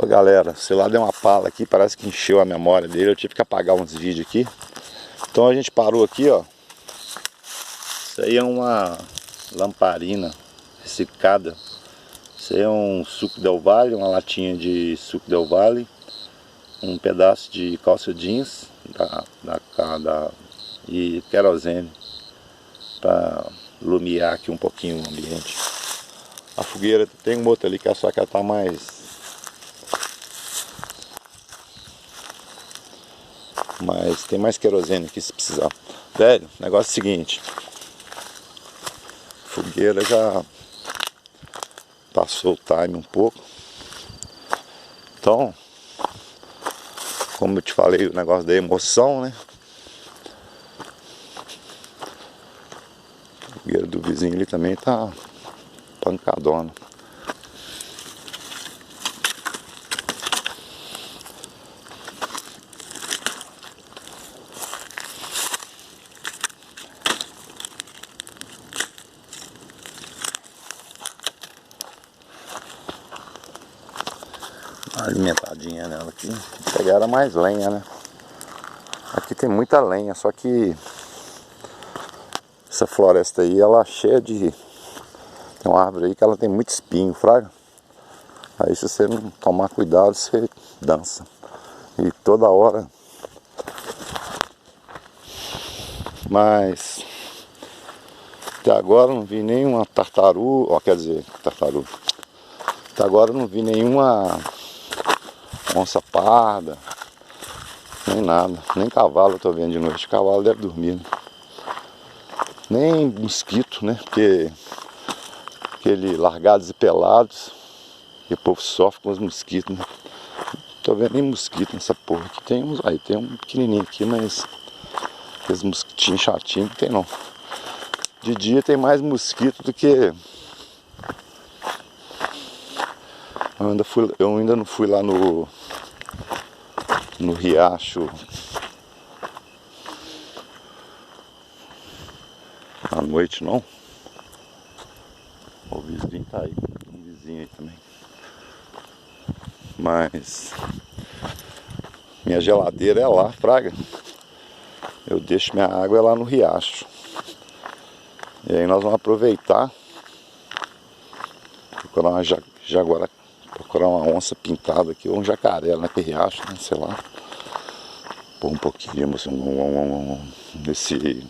Ô galera, o celular deu uma pala aqui, parece que encheu a memória dele, eu tive que apagar uns vídeos aqui. Então a gente parou aqui, ó. Isso aí é uma lamparina ressecada. Isso aí é um suco Del Valle, uma latinha de suco Del Valle, um pedaço de calça jeans e querosene para iluminar aqui um pouquinho o ambiente. A fogueira tem um outro ali que só que ela tá mais tem mais querosene aqui se precisar. Velho, o negócio é o seguinte, a fogueira já passou o time um pouco. Então, como eu te falei, o negócio da emoção, né? A fogueira do vizinho ali também tá pancadona. Uma alimentadinha nela aqui. Vou pegar mais lenha, né? Aqui tem muita lenha, só que essa floresta aí, ela é cheia de... Tem uma árvore aí que ela tem muito espinho, fraga. Aí se você não tomar cuidado, você dança. E toda hora. Mas até agora eu não vi nenhuma tartaruga, ó, quer dizer, tartaruga. Até agora eu não vi nenhuma onça parda, nem nada, nem cavalo eu tô vendo de noite. O cavalo deve dormir, né? Nem mosquito, né? Porque aquele largados e pelados, e o povo sofre com os mosquitos, né? Não tô vendo nem mosquito nessa porra aqui. Tem uns aí, tem um pequenininho aqui, mas aqueles mosquitinhos chatinhos não tem não. De dia tem mais mosquito do que... Eu ainda não fui lá no riacho à noite não. O vizinho tá aí, um vizinho aí também. Mas minha geladeira é lá, fraga. Eu deixo minha água lá no riacho. E aí nós vamos aproveitar, procurar uma procurar uma onça pintada aqui, ou um jacaré naquele riacho, né? Sei lá. Pôr um pouquinho de emoção nesse